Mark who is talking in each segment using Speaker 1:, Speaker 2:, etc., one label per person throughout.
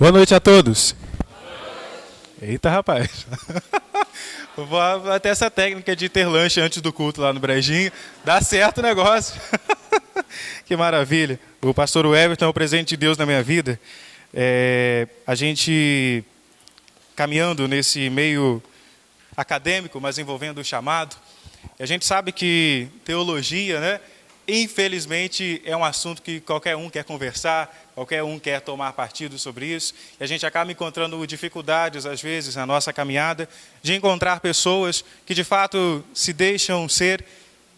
Speaker 1: Boa noite a todos. Eita, rapaz. Vou até essa técnica de ter lanche antes do culto lá no Brejinho. Dá certo o negócio. Que maravilha. O pastor Everton é o presente de Deus na minha vida. A gente caminhando nesse meio acadêmico, mas envolvendo o chamado. E a gente sabe que teologia, né? Infelizmente, é um assunto que qualquer um quer conversar, qualquer um quer tomar partido sobre isso. E a gente acaba encontrando dificuldades, às vezes, na nossa caminhada, de encontrar pessoas que, de fato, se deixam ser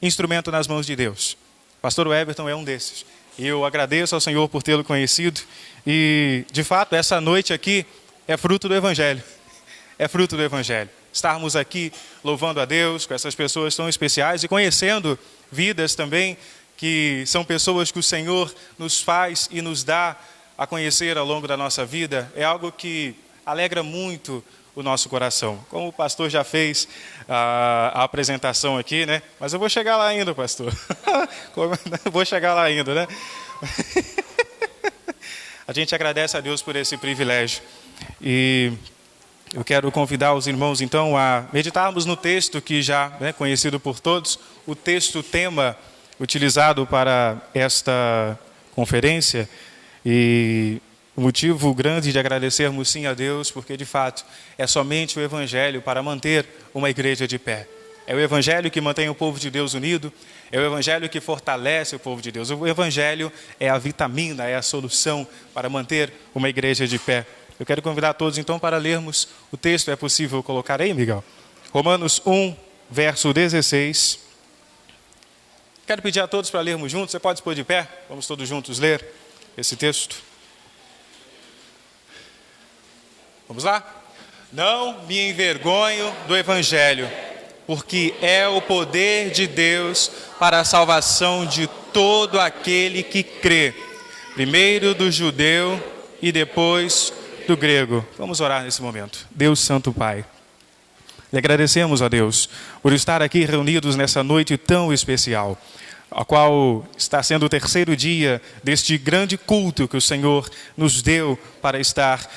Speaker 1: instrumento nas mãos de Deus. O pastor Everton é um desses. E eu agradeço ao Senhor por tê-lo conhecido. E, de fato, essa noite aqui é fruto do Evangelho. É fruto do Evangelho. Estarmos aqui louvando a Deus com essas pessoas tão especiais e conhecendo vidas também que são pessoas que o Senhor nos faz e nos dá a conhecer ao longo da nossa vida, é algo que alegra muito o nosso coração. Como o pastor já fez a apresentação aqui, né? Mas eu vou chegar lá ainda, pastor. Vou chegar lá ainda, né? A gente agradece a Deus por esse privilégio. E eu quero convidar os irmãos, então, a meditarmos no texto que já é conhecido por todos, o texto tema utilizado para esta conferência. E o motivo grande de agradecermos sim a Deus, porque de fato é somente o Evangelho para manter uma igreja de pé. É o Evangelho que mantém o povo de Deus unido, é o Evangelho que fortalece o povo de Deus. O Evangelho é a vitamina, é a solução para manter uma igreja de pé. Eu quero convidar todos, então, para lermos o texto. É possível colocar aí, Miguel? Romanos 1, verso 16. Quero pedir a todos para lermos juntos. Você pode se pôr de pé? Vamos todos juntos ler esse texto. Vamos lá? Não me envergonho do Evangelho, porque é o poder de Deus para a salvação de todo aquele que crê, primeiro do judeu e depois do grego. Vamos orar nesse momento. Deus Santo Pai, lhe agradecemos a Deus por estar aqui reunidos nessa noite tão especial, a qual está sendo o terceiro dia deste grande culto que o Senhor nos deu para estar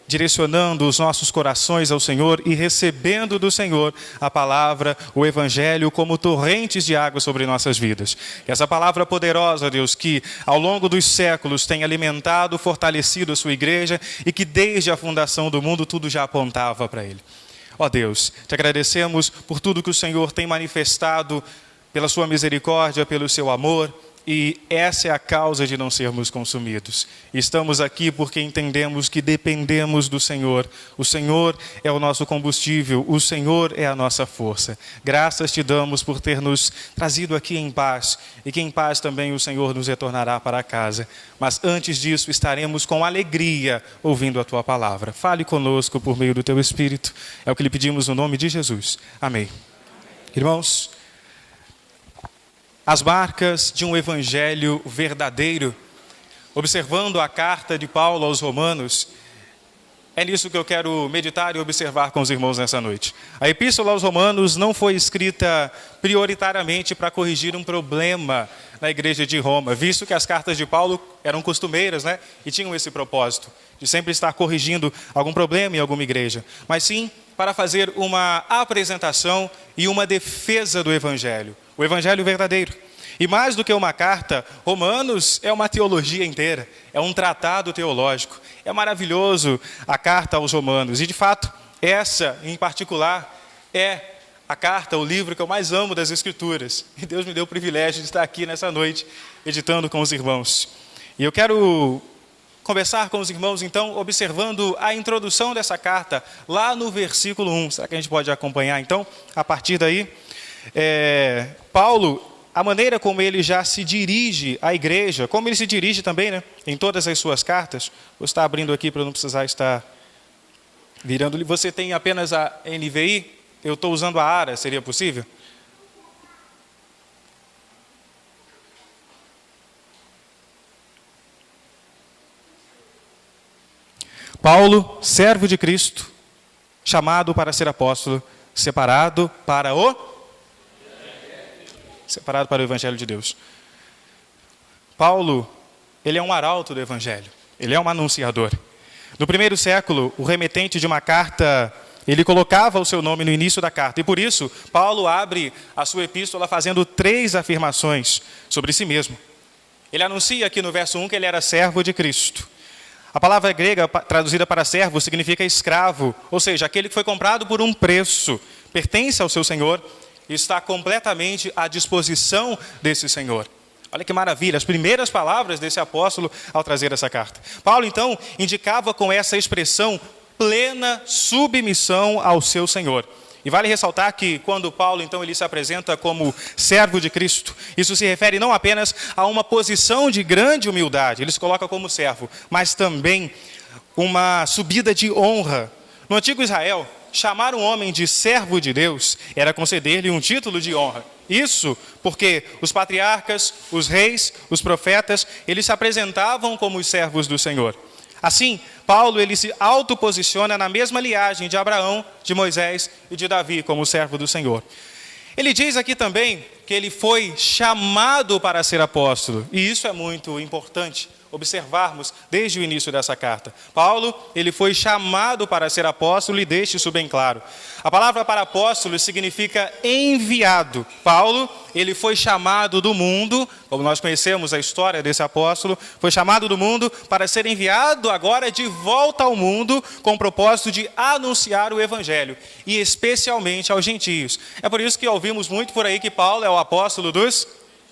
Speaker 1: direcionando os nossos corações ao Senhor e recebendo do Senhor a palavra, o Evangelho, como torrentes de água sobre nossas vidas. Que essa palavra poderosa, Deus, que ao longo dos séculos tem alimentado, fortalecido a sua igreja e que desde a fundação do mundo tudo já apontava para Ele. Ó Deus, te agradecemos por tudo que o Senhor tem manifestado pela sua misericórdia, pelo seu amor. E essa é a causa de não sermos consumidos. Estamos aqui porque entendemos que dependemos do Senhor. O Senhor é o nosso combustível, o Senhor é a nossa força. Graças te damos por ter nos trazido aqui em paz, e que em paz também o Senhor nos retornará para casa. Mas antes disso estaremos com alegria ouvindo a tua palavra. Fale conosco por meio do teu Espírito. É o que lhe pedimos no nome de Jesus. Amém. Irmãos, as marcas de um evangelho verdadeiro, observando a carta de Paulo aos Romanos, é nisso que eu quero meditar e observar com os irmãos nessa noite. A epístola aos Romanos não foi escrita prioritariamente para corrigir um problema na igreja de Roma, visto que as cartas de Paulo eram costumeiras, né? E tinham esse propósito de sempre estar corrigindo algum problema em alguma igreja, mas sim para fazer uma apresentação e uma defesa do evangelho, o evangelho verdadeiro. E mais do que uma carta, Romanos é uma teologia inteira, é um tratado teológico. É maravilhoso a carta aos Romanos. E de fato, essa em particular é a carta, o livro que eu mais amo das Escrituras. E Deus me deu o privilégio de estar aqui nessa noite, meditando com os irmãos. E eu quero conversar com os irmãos, então, observando a introdução dessa carta, lá no versículo 1. Será que a gente pode acompanhar, então, a partir daí? Paulo, a maneira como ele já se dirige à igreja, como ele se dirige também, né, em todas as suas cartas. Vou estar abrindo aqui para não precisar estar virando. Você tem apenas a NVI? Eu estou usando a ARA, seria possível? Paulo, servo de Cristo, chamado para ser apóstolo, separado para o Evangelho de Deus. Paulo, ele é um arauto do Evangelho, ele é um anunciador. No primeiro século, o remetente de uma carta, ele colocava o seu nome no início da carta. E por isso, Paulo abre a sua epístola fazendo 3 afirmações sobre si mesmo. Ele anuncia aqui no verso 1 que ele era servo de Cristo. A palavra grega traduzida para servo significa escravo, ou seja, aquele que foi comprado por um preço, pertence ao seu senhor e está completamente à disposição desse senhor. Olha que maravilha, as primeiras palavras desse apóstolo ao trazer essa carta. Paulo, então, indicava com essa expressão plena submissão ao seu Senhor. E vale ressaltar que quando Paulo, então, ele se apresenta como servo de Cristo, isso se refere não apenas a uma posição de grande humildade, ele se coloca como servo, mas também uma subida de honra. No antigo Israel, chamar um homem de servo de Deus era conceder-lhe um título de honra. Isso porque os patriarcas, os reis, os profetas, eles se apresentavam como os servos do Senhor. Assim, Paulo ele se autoposiciona na mesma linhagem de Abraão, de Moisés e de Davi como servo do Senhor. Ele diz aqui também que ele foi chamado para ser apóstolo, e isso é muito importante observarmos desde o início dessa carta. Paulo, ele foi chamado para ser apóstolo e deixa isso bem claro. A palavra para apóstolo significa enviado. Paulo, ele foi chamado do mundo, como nós conhecemos a história desse apóstolo, foi chamado do mundo para ser enviado agora de volta ao mundo com o propósito de anunciar o evangelho, e especialmente aos gentios. É por isso que ouvimos muito por aí que Paulo é o apóstolo dos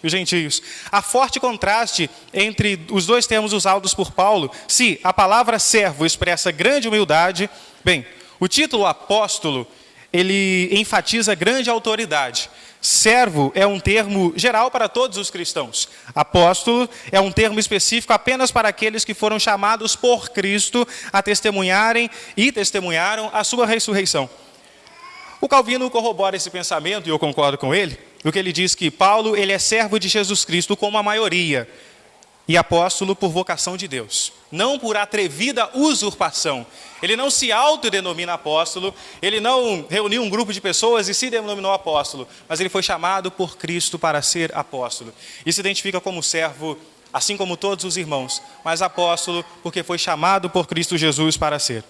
Speaker 1: gentios. Há forte contraste entre os dois termos usados por Paulo. Se a palavra servo expressa grande humildade, bem, o título apóstolo, ele enfatiza grande autoridade. Servo é um termo geral para todos os cristãos. Apóstolo é um termo específico apenas para aqueles que foram chamados por Cristo a testemunharem e testemunharam a sua ressurreição. O Calvino corrobora esse pensamento, e eu concordo com ele, no que ele diz que Paulo ele é servo de Jesus Cristo como a maioria, e apóstolo por vocação de Deus, não por atrevida usurpação. Ele não se autodenomina apóstolo, ele não reuniu um grupo de pessoas e se denominou apóstolo, mas ele foi chamado por Cristo para ser apóstolo. E se identifica como servo, assim como todos os irmãos, mas apóstolo porque foi chamado por Cristo Jesus para ser.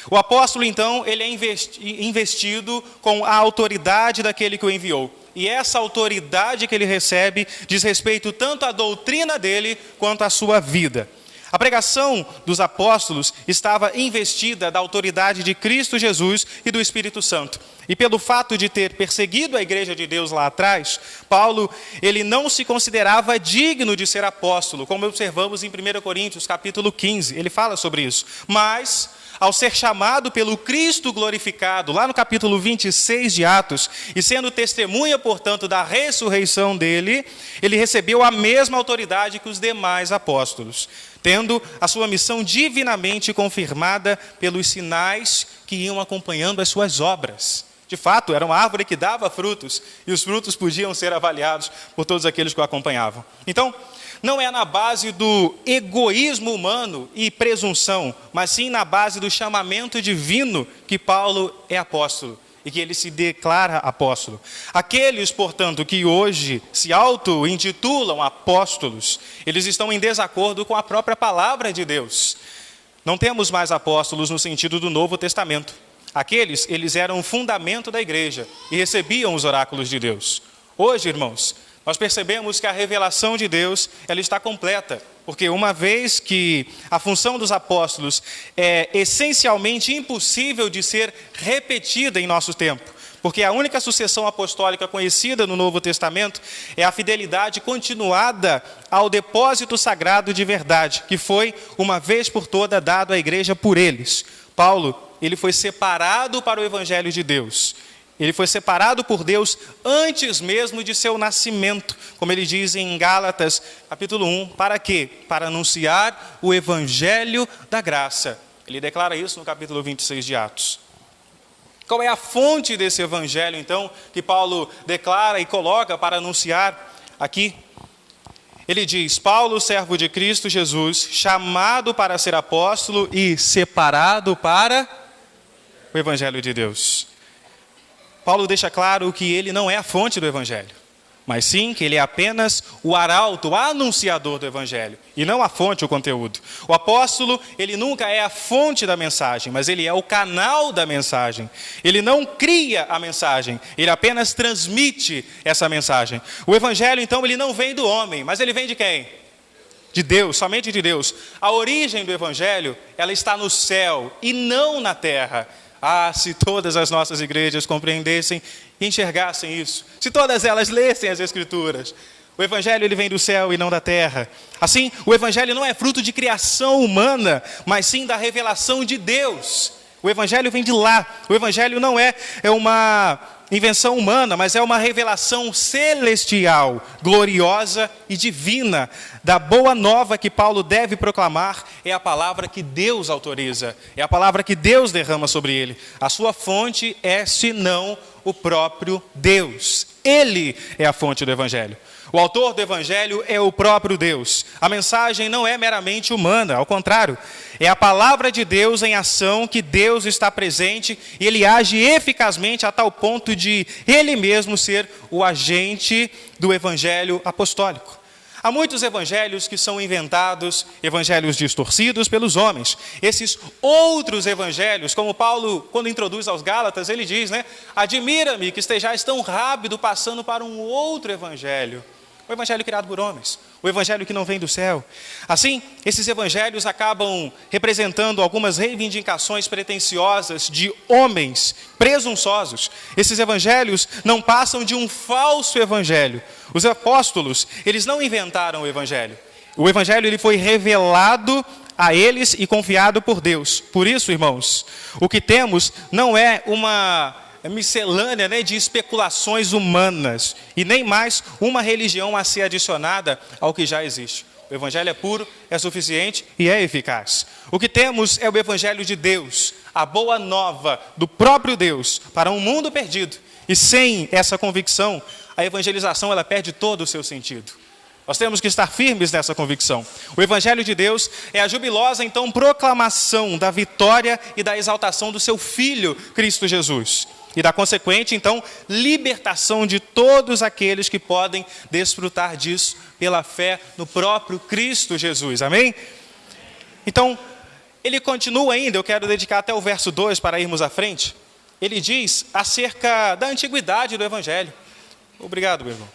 Speaker 1: O apóstolo, então, ele é investido com a autoridade daquele que o enviou. E essa autoridade que ele recebe diz respeito tanto à doutrina dele quanto à sua vida. A pregação dos apóstolos estava investida da autoridade de Cristo Jesus e do Espírito Santo. E pelo fato de ter perseguido a igreja de Deus lá atrás, Paulo, ele não se considerava digno de ser apóstolo, como observamos em 1 Coríntios capítulo 15, ele fala sobre isso. Mas, ao ser chamado pelo Cristo glorificado, lá no capítulo 26 de Atos, e sendo testemunha, portanto, da ressurreição dele, ele recebeu a mesma autoridade que os demais apóstolos, tendo a sua missão divinamente confirmada pelos sinais que iam acompanhando as suas obras. De fato, era uma árvore que dava frutos, e os frutos podiam ser avaliados por todos aqueles que o acompanhavam. Então, não é na base do egoísmo humano e presunção, mas sim na base do chamamento divino que Paulo é apóstolo e que ele se declara apóstolo. Aqueles, portanto, que hoje se auto-intitulam apóstolos, eles estão em desacordo com a própria palavra de Deus. Não temos mais apóstolos no sentido do Novo Testamento. Aqueles, eles eram o fundamento da igreja e recebiam os oráculos de Deus. Hoje, irmãos, nós percebemos que a revelação de Deus, ela está completa, porque uma vez que a função dos apóstolos é essencialmente impossível de ser repetida em nosso tempo, porque a única sucessão apostólica conhecida no Novo Testamento é a fidelidade continuada ao depósito sagrado de verdade, que foi, uma vez por toda, dado à igreja por eles. Paulo, ele foi separado para o Evangelho de Deus. Ele foi separado por Deus antes mesmo de seu nascimento, como ele diz em Gálatas, capítulo 1, para quê? Para anunciar o evangelho da graça. Ele declara isso no capítulo 26 de Atos. Qual é a fonte desse evangelho, então, que Paulo declara e coloca para anunciar aqui? Ele diz, Paulo, servo de Cristo Jesus, chamado para ser apóstolo e separado para o evangelho de Deus. Paulo deixa claro que ele não é a fonte do evangelho. mas sim que ele é apenas o arauto, o anunciador do evangelho, e não a fonte, o conteúdo. O apóstolo, ele nunca é a fonte da mensagem, mas ele é o canal da mensagem. Ele não cria a mensagem, ele apenas transmite essa mensagem. O evangelho, então, ele não vem do homem, mas ele vem de quem? De Deus, somente de Deus. A origem do evangelho, ela está no céu e não na terra. Ah, se todas as nossas igrejas compreendessem e enxergassem isso. Se todas elas lessem as Escrituras. O evangelho, ele vem do céu e não da terra. Assim, o evangelho não é fruto de criação humana, mas sim da revelação de Deus. O evangelho vem de lá. O evangelho não é uma invenção humana, mas é uma revelação celestial, gloriosa e divina. Da boa nova que Paulo deve proclamar, é a palavra que Deus autoriza, é a palavra que Deus derrama sobre ele. A sua fonte é, senão, o próprio Deus. Ele é a fonte do evangelho. O autor do evangelho é o próprio Deus. A mensagem não é meramente humana, ao contrário. É a palavra de Deus em ação que Deus está presente e ele age eficazmente a tal ponto de ele mesmo ser o agente do evangelho apostólico. Há muitos evangelhos que são inventados, evangelhos distorcidos pelos homens. Esses outros evangelhos, como Paulo, quando introduz aos Gálatas, ele diz, admira-me que estejais tão rápido passando para um outro evangelho. O evangelho criado por homens, o evangelho que não vem do céu. Assim, esses evangelhos acabam representando algumas reivindicações pretensiosas de homens presunçosos. Esses evangelhos não passam de um falso evangelho. Os apóstolos, eles não inventaram o evangelho. O evangelho, ele foi revelado a eles e confiado por Deus. Por isso, irmãos, o que temos não é uma miscelânea de especulações humanas e nem mais uma religião a ser adicionada ao que já existe. O evangelho é puro, é suficiente e é eficaz. O que temos é o evangelho de Deus, a boa nova do próprio Deus para um mundo perdido. E sem essa convicção, a evangelização ela perde todo o seu sentido. Nós temos que estar firmes nessa convicção. O evangelho de Deus é a jubilosa, então, proclamação da vitória e da exaltação do seu Filho, Cristo Jesus. E da consequente, então, libertação de todos aqueles que podem desfrutar disso pela fé no próprio Cristo Jesus. Amém? Então, ele continua ainda, eu quero dedicar até o verso 2 para irmos à frente. Ele diz acerca da antiguidade do evangelho. Obrigado, meu irmão.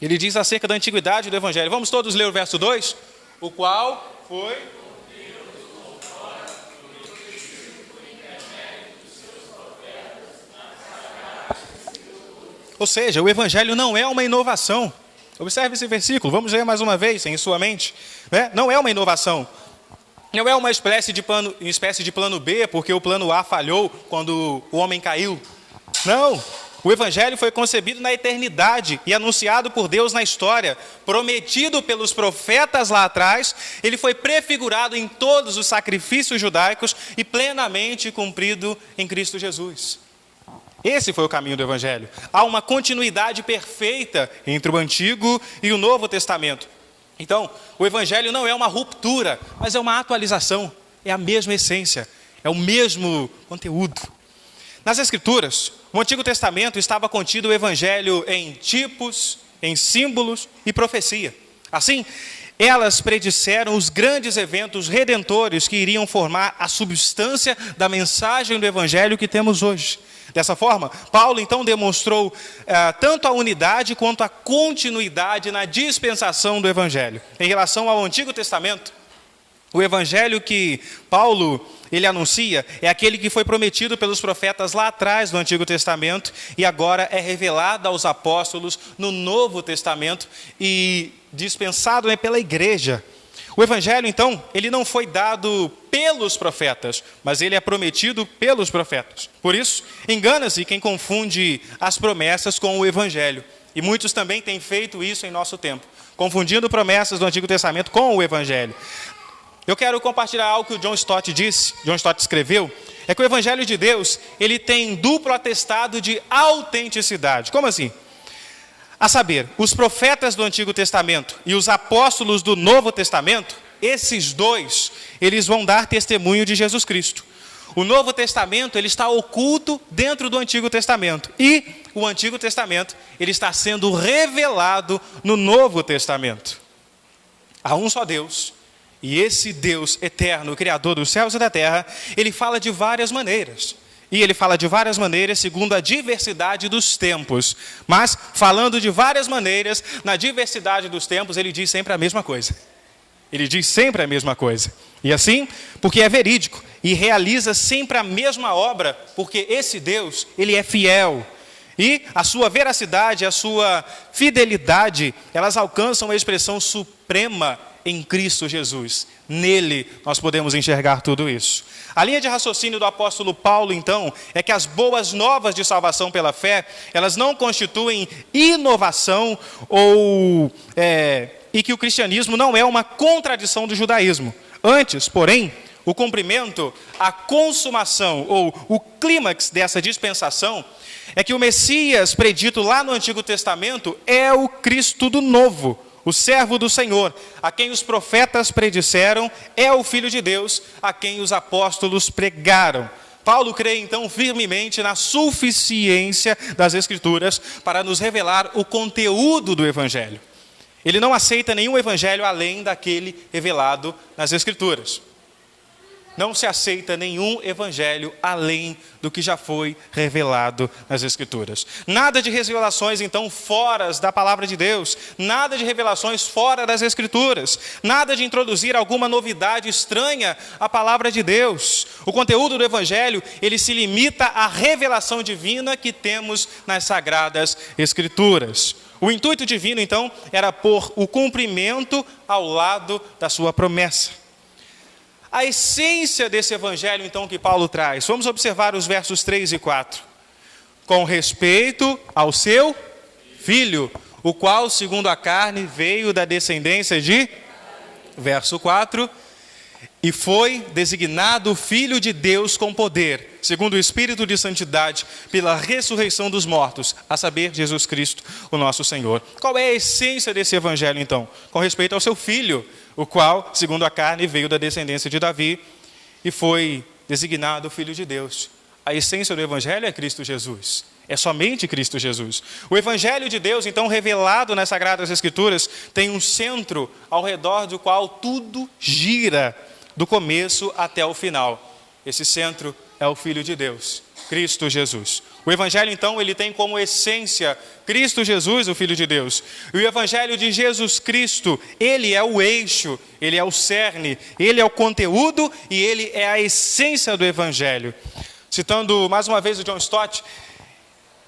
Speaker 1: Ele diz acerca da antiguidade do evangelho. Vamos todos ler o verso 2? O qual foi... Ou seja, o evangelho não é uma inovação. Observe esse versículo, vamos ler mais uma vez em sua mente. Não é uma inovação. Não é uma espécie de plano B, porque o plano A falhou quando o homem caiu. Não, o evangelho foi concebido na eternidade e anunciado por Deus na história, prometido pelos profetas lá atrás. Ele foi prefigurado em todos os sacrifícios judaicos e plenamente cumprido em Cristo Jesus. Esse foi o caminho do evangelho. Há uma continuidade perfeita entre o Antigo e o Novo Testamento. Então, o evangelho não é uma ruptura, mas é uma atualização. É a mesma essência, é o mesmo conteúdo. Nas Escrituras, no Antigo Testamento estava contido o evangelho em tipos, em símbolos e profecia. Assim, elas predisseram os grandes eventos redentores que iriam formar a substância da mensagem do evangelho que temos hoje. Dessa forma, Paulo então demonstrou tanto a unidade quanto a continuidade na dispensação do evangelho. Em relação ao Antigo Testamento, o evangelho que Paulo ele anuncia é aquele que foi prometido pelos profetas lá atrás do Antigo Testamento e agora é revelado aos apóstolos no Novo Testamento e dispensado pela igreja. O evangelho, então, ele não foi dado pelos profetas, mas ele é prometido pelos profetas. Por isso, engana-se quem confunde as promessas com o evangelho. E muitos também têm feito isso em nosso tempo, confundindo promessas do Antigo Testamento com o evangelho. Eu quero compartilhar algo que o John Stott disse, John Stott escreveu, é que o evangelho de Deus, ele tem duplo atestado de autenticidade. Como assim? A saber, os profetas do Antigo Testamento e os apóstolos do Novo Testamento, esses dois, eles vão dar testemunho de Jesus Cristo. O Novo Testamento, ele está oculto dentro do Antigo Testamento. E o Antigo Testamento, ele está sendo revelado no Novo Testamento. Há um só Deus. E esse Deus eterno, Criador dos céus e da terra, ele fala de várias maneiras. E ele fala de várias maneiras segundo a diversidade dos tempos. Mas, falando de várias maneiras, na diversidade dos tempos, ele diz sempre a mesma coisa. Ele diz sempre a mesma coisa. E assim, porque é verídico e realiza sempre a mesma obra, porque esse Deus, ele é fiel. E a sua veracidade, a sua fidelidade, elas alcançam a expressão suprema em Cristo Jesus. Nele nós podemos enxergar tudo isso. A linha de raciocínio do apóstolo Paulo, então, é que as boas novas de salvação pela fé, elas não constituem inovação e que o cristianismo não é uma contradição do judaísmo. Antes, porém, o cumprimento, a consumação ou o clímax dessa dispensação é que o Messias predito lá no Antigo Testamento é o Cristo do Novo, o servo do Senhor, a quem os profetas predisseram, é o Filho de Deus, a quem os apóstolos pregaram. Paulo crê então firmemente na suficiência das Escrituras para nos revelar o conteúdo do Evangelho. Ele não aceita nenhum evangelho além daquele revelado nas Escrituras. Não se aceita nenhum evangelho além do que já foi revelado nas Escrituras. Nada de revelações, então, fora da palavra de Deus. Nada de revelações fora das Escrituras. Nada de introduzir alguma novidade estranha à palavra de Deus. O conteúdo do evangelho, ele se limita à revelação divina que temos nas Sagradas Escrituras. O intuito divino, então, era pôr o cumprimento ao lado da sua promessa. A essência desse evangelho, então, que Paulo traz, vamos observar os versos 3 e 4. Com respeito ao seu filho, o qual, segundo a carne, veio da descendência de... Verso 4. E foi designado Filho de Deus com poder, segundo o Espírito de Santidade, pela ressurreição dos mortos, a saber, Jesus Cristo, o nosso Senhor. Qual é a essência desse evangelho, então? Com respeito ao seu Filho, o qual, segundo a carne, veio da descendência de Davi e foi designado Filho de Deus. A essência do evangelho é Cristo Jesus. É somente Cristo Jesus. O Evangelho de Deus, então, revelado nas Sagradas Escrituras, tem um centro ao redor do qual tudo gira, do começo até o final. Esse centro é o Filho de Deus, Cristo Jesus. O Evangelho, então, ele tem como essência Cristo Jesus, o Filho de Deus. E o Evangelho de Jesus Cristo, ele é o eixo, ele é o cerne, ele é o conteúdo e ele é a essência do Evangelho. Citando mais uma vez o John Stott,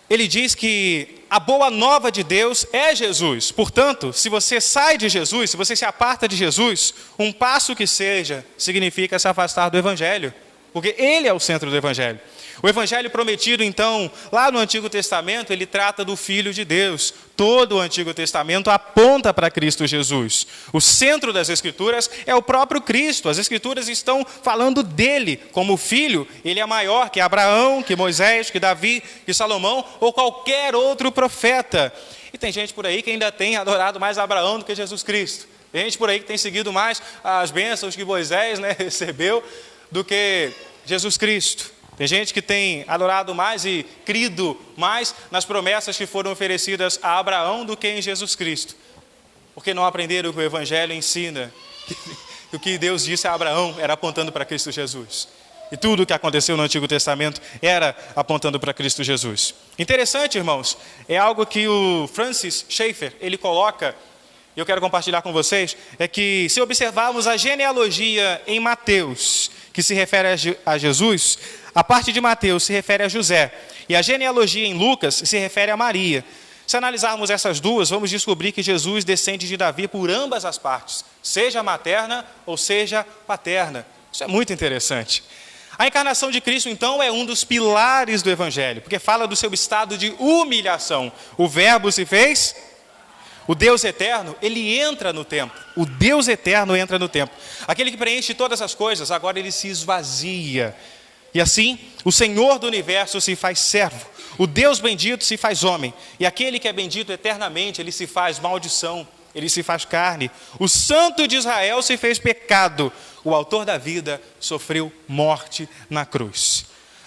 Speaker 1: ele diz que a boa nova de Deus é Jesus. Portanto, se você sai de Jesus, se você se aparta de Jesus, um passo que seja, significa se afastar do Evangelho. Porque ele é o centro do Evangelho. O Evangelho prometido, então, lá no Antigo Testamento, ele trata do Filho de Deus. Todo o Antigo Testamento aponta para Cristo Jesus. O centro das Escrituras é o próprio Cristo. As Escrituras estão falando dele como filho. Ele é maior que Abraão, que Moisés, que Davi, que Salomão ou qualquer outro profeta. E tem gente por aí que ainda tem adorado mais Abraão do que Jesus Cristo. Tem gente por aí que tem seguido mais as bênçãos que Moisés, recebeu do que Jesus Cristo. Tem gente que tem adorado mais e crido mais nas promessas que foram oferecidas a Abraão do que em Jesus Cristo. Porque não aprenderam que o Evangelho ensina que o que Deus disse a Abraão era apontando para Cristo Jesus. E tudo o que aconteceu no Antigo Testamento era apontando para Cristo Jesus. Interessante, irmãos, é algo que o Francis Schaeffer, ele coloca, e eu quero compartilhar com vocês, é que se observarmos a genealogia em Mateus, que se refere a Jesus, a parte de Mateus se refere a José, e a genealogia em Lucas se refere a Maria. Se analisarmos essas duas, vamos descobrir que Jesus descende de Davi por ambas as partes, seja materna ou seja paterna. Isso é muito interessante. A encarnação de Cristo, então, é um dos pilares do Evangelho, porque fala do seu estado de humilhação. O Verbo se fez... O Deus eterno, ele entra no tempo. O Deus eterno entra no tempo. Aquele que preenche todas as coisas, agora ele se esvazia. E assim, o Senhor do universo se faz servo. O Deus bendito se faz homem. E aquele que é bendito eternamente, ele se faz maldição. ele se faz carne. O Santo de Israel se fez pecado. O autor da vida sofreu morte na cruz.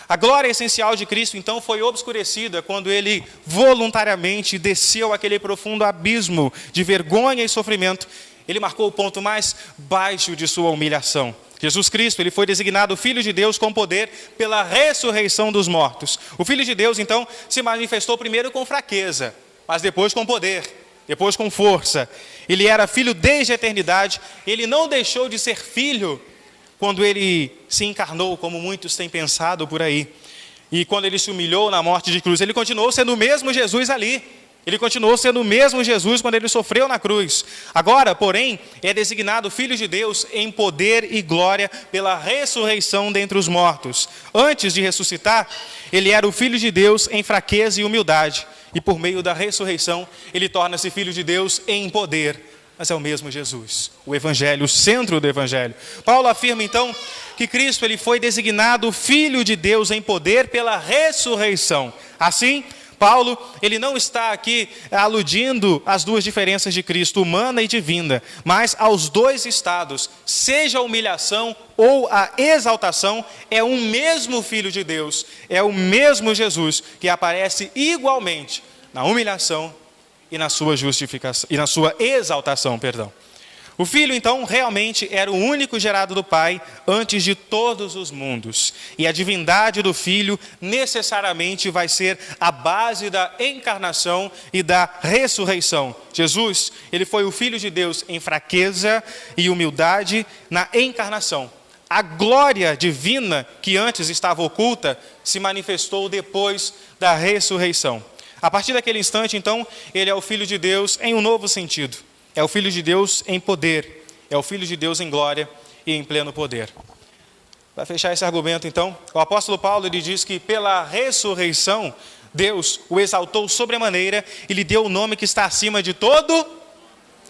Speaker 1: A glória essencial de Cristo, então, foi obscurecida quando ele voluntariamente desceu aquele profundo abismo de vergonha e sofrimento. Ele marcou o ponto mais baixo de sua humilhação. Jesus Cristo, ele foi designado Filho de Deus com poder pela ressurreição dos mortos. O Filho de Deus, então, se manifestou primeiro com fraqueza, mas depois com poder, depois com força. Ele era filho desde a eternidade. Ele não deixou de ser filho quando ele se encarnou, como muitos têm pensado por aí. E quando ele se humilhou na morte de cruz, ele continuou sendo o mesmo Jesus ali. Ele continuou sendo o mesmo Jesus quando ele sofreu na cruz. Agora, porém, é designado Filho de Deus em poder e glória pela ressurreição dentre os mortos. Antes de ressuscitar, ele era o Filho de Deus em fraqueza e humildade. E por meio da ressurreição, ele torna-se Filho de Deus em poder. Mas é o mesmo Jesus, o Evangelho, o centro do Evangelho. Paulo afirma então que Cristo ele foi designado Filho de Deus em poder pela ressurreição. Assim, Paulo, ele não está aqui aludindo às duas diferenças de Cristo, humana e divina, mas aos dois estados, seja a humilhação ou a exaltação, é um mesmo Filho de Deus, é o mesmo Jesus que aparece igualmente na humilhação e na sua justificação, e na sua exaltação, perdão. O Filho, então, realmente era o único gerado do Pai antes de todos os mundos. E a divindade do Filho necessariamente vai ser a base da encarnação e da ressurreição. Jesus, ele foi o Filho de Deus em fraqueza e humildade na encarnação. A glória divina que antes estava oculta se manifestou depois da ressurreição. A partir daquele instante, então, ele é o Filho de Deus em um novo sentido. É o Filho de Deus em poder, é o Filho de Deus em glória e em pleno poder. Para fechar esse argumento, então, o apóstolo Paulo ele diz que pela ressurreição, Deus o exaltou sobremaneira e lhe deu o nome que está acima de todo,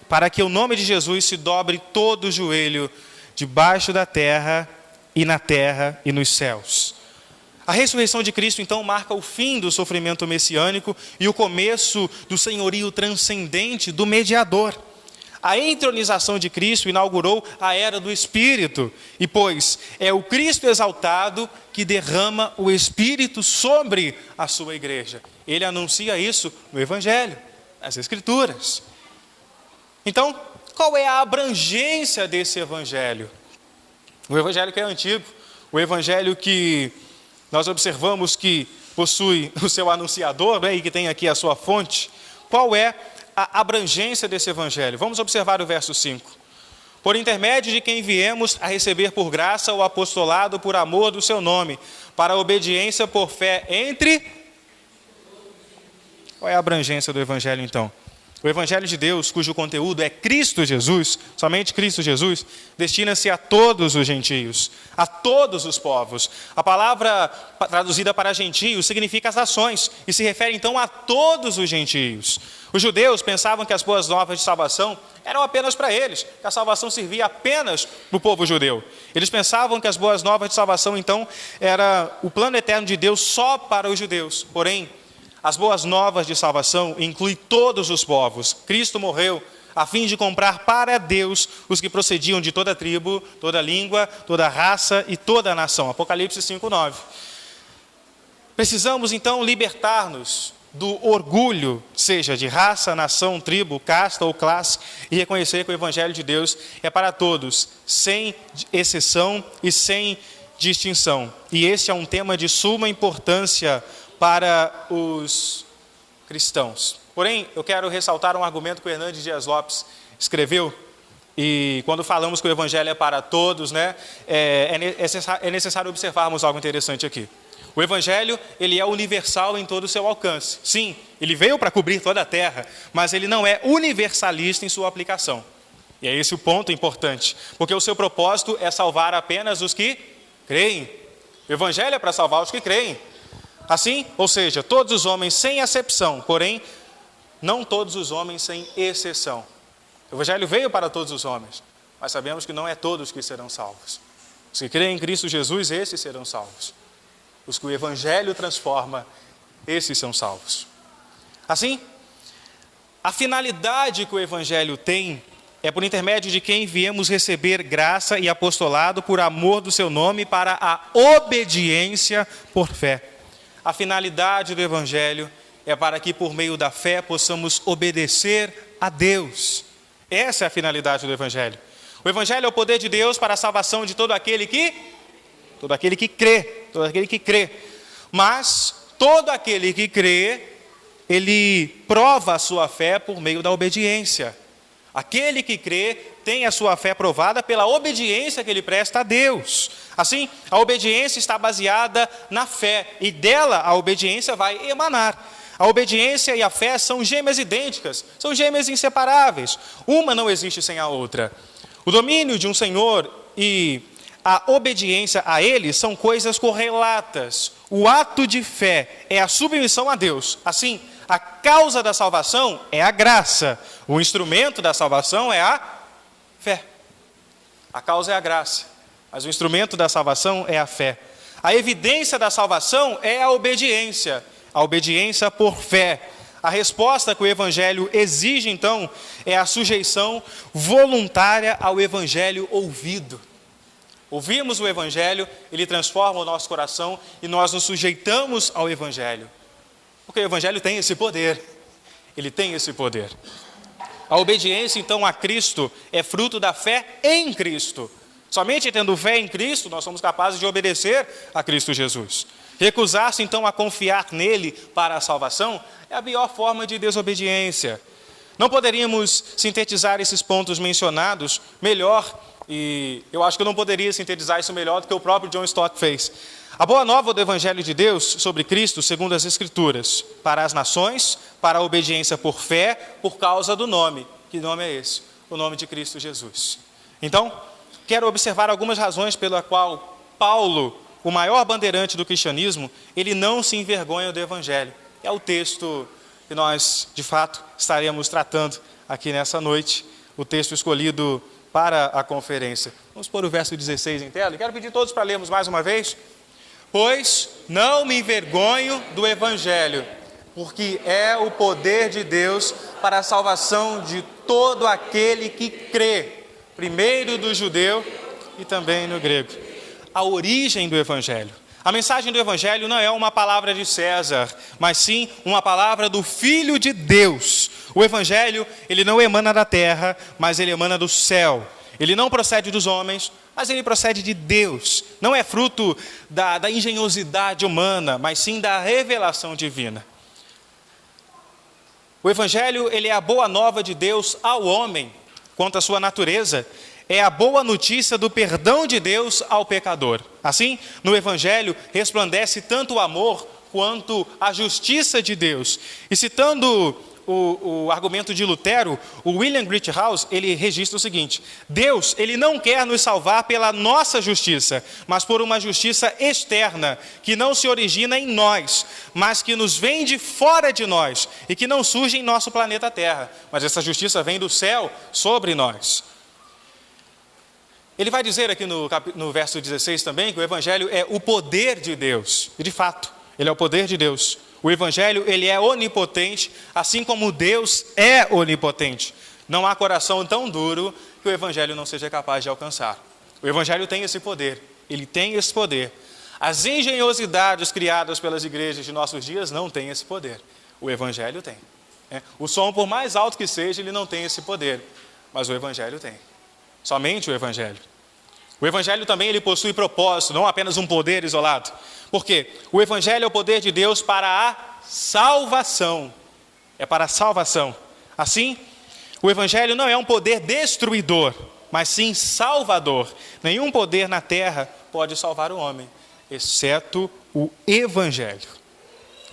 Speaker 1: para que o nome de Jesus se dobre todo o joelho, debaixo da terra e nos céus. A ressurreição de Cristo, então, marca o fim do sofrimento messiânico e o começo do senhorio transcendente do mediador. A entronização de Cristo inaugurou a era do Espírito, e pois é o Cristo exaltado que derrama o Espírito sobre a sua igreja. Ele anuncia isso no Evangelho, nas Escrituras. Então, qual é a abrangência desse Evangelho? O Evangelho que é antigo, o Evangelho que nós observamos que possui o seu anunciador, né, e que tem aqui a sua fonte. Qual é a abrangência desse Evangelho? Vamos observar o verso 5. Por intermédio de quem viemos a receber por graça o apostolado por amor do seu nome, para a obediência por fé entre... Qual é a abrangência do Evangelho, então? O Evangelho de Deus, cujo conteúdo é Cristo Jesus, somente Cristo Jesus, destina-se a todos os gentios, a todos os povos. A palavra traduzida para gentios significa as nações, e se refere então a todos os gentios. Os judeus pensavam que as boas novas de salvação eram apenas para eles, que a salvação servia apenas para o povo judeu. Eles pensavam que as boas novas de salvação, então, era o plano eterno de Deus só para os judeus. Porém, as boas novas de salvação incluem todos os povos. Cristo morreu a fim de comprar para Deus os que procediam de toda tribo, toda língua, toda raça e toda nação. Apocalipse 5:9. Precisamos então libertar-nos do orgulho, seja de raça, nação, tribo, casta ou classe, e reconhecer que o Evangelho de Deus é para todos, sem exceção e sem distinção. E este é um tema de suma importância para os cristãos. Porém, eu quero ressaltar um argumento que o Hernandes Dias Lopes escreveu, e quando falamos que o Evangelho é para todos, né, é necessário observarmos algo interessante aqui. O Evangelho, ele é universal em todo o seu alcance. Sim, ele veio para cobrir toda a terra, mas ele não é universalista em sua aplicação. E é esse o ponto importante, porque o seu propósito é salvar apenas os que creem. O Evangelho é para salvar os que creem. Assim, ou seja, todos os homens sem exceção, porém, não todos os homens sem exceção. O Evangelho veio para todos os homens, mas sabemos que não é todos que serão salvos. Os que creem em Cristo Jesus, esses serão salvos. Os que o Evangelho transforma, esses são salvos. Assim, A finalidade que o Evangelho tem é por intermédio de quem viemos receber graça e apostolado por amor do seu nome para a obediência por fé. A finalidade do Evangelho é para que por meio da fé possamos obedecer a Deus. Essa é a finalidade do Evangelho. O Evangelho é o poder de Deus para a salvação de todo aquele que crê. Mas todo aquele que crê, ele prova a sua fé por meio da obediência. Aquele que crê tem a sua fé provada pela obediência que ele presta a Deus. Assim, a obediência está baseada na fé e dela a obediência vai emanar. A obediência e a fé são gêmeas idênticas, são gêmeas inseparáveis. Uma não existe sem a outra. O domínio de um Senhor e a obediência a Ele são coisas correlatas. O ato de fé é a submissão a Deus. Assim, a causa da salvação é a graça. O instrumento da salvação é a fé. A causa é a graça, mas o instrumento da salvação é a fé. A evidência da salvação é a obediência por fé. A resposta que o Evangelho exige, então, é a sujeição voluntária ao Evangelho ouvido. Ouvimos o Evangelho, ele transforma o nosso coração e nós nos sujeitamos ao Evangelho. Porque o Evangelho tem esse poder. Ele tem esse poder. A obediência, então, a Cristo é fruto da fé em Cristo. Somente tendo fé em Cristo, nós somos capazes de obedecer a Cristo Jesus. Recusar-se, então, a confiar nele para a salvação é a pior forma de desobediência. Não poderíamos sintetizar esses pontos mencionados melhor, e eu acho que eu não poderia sintetizar isso melhor do que o próprio John Stott fez. A boa nova do Evangelho de Deus sobre Cristo, segundo as Escrituras, para as nações, para a obediência por fé, por causa do nome. Que nome é esse? O nome de Cristo Jesus. Então, quero observar algumas razões pela qual Paulo, o maior bandeirante do cristianismo, ele não se envergonha do Evangelho. É o texto que nós, de fato, estaremos tratando aqui nessa noite, o texto escolhido para a conferência. Vamos pôr o verso 16 em tela. Quero pedir a todos para lermos mais uma vez. Pois não me envergonho do Evangelho, porque é o poder de Deus para a salvação de todo aquele que crê, primeiro do judeu e também no grego. A origem do Evangelho. A mensagem do Evangelho não é uma palavra de César, mas sim uma palavra do Filho de Deus. O Evangelho, ele não emana da terra, mas ele emana do céu. Ele não procede dos homens, mas ele procede de Deus. Não é fruto da engenhosidade humana, mas sim da revelação divina. O Evangelho, ele é a boa nova de Deus ao homem, quanto à sua natureza. É a boa notícia do perdão de Deus ao pecador. Assim, no Evangelho, resplandece tanto o amor quanto a justiça de Deus. E citando o argumento de Lutero, o William Greathouse, ele registra o seguinte: Deus, ele não quer nos salvar pela nossa justiça, mas por uma justiça externa, que não se origina em nós, mas que nos vem de fora de nós, e que não surge em nosso planeta Terra, mas essa justiça vem do céu sobre nós. Ele vai dizer aqui no verso 16 também, que o Evangelho é o poder de Deus, e de fato, ele é o poder de Deus. O Evangelho, ele é onipotente, assim como Deus é onipotente. Não há coração tão duro que o Evangelho não seja capaz de alcançar. O Evangelho tem esse poder, ele tem esse poder. As engenhosidades criadas pelas igrejas de nossos dias não têm esse poder. O Evangelho tem. O som, por mais alto que seja, ele não tem esse poder, mas o Evangelho tem. Somente o Evangelho. O Evangelho também ele possui propósito, não apenas um poder isolado. Por quê? O Evangelho é o poder de Deus para a salvação. É para a salvação. Assim, o Evangelho não é um poder destruidor, mas sim salvador. Nenhum poder na terra pode salvar o homem, exceto o Evangelho.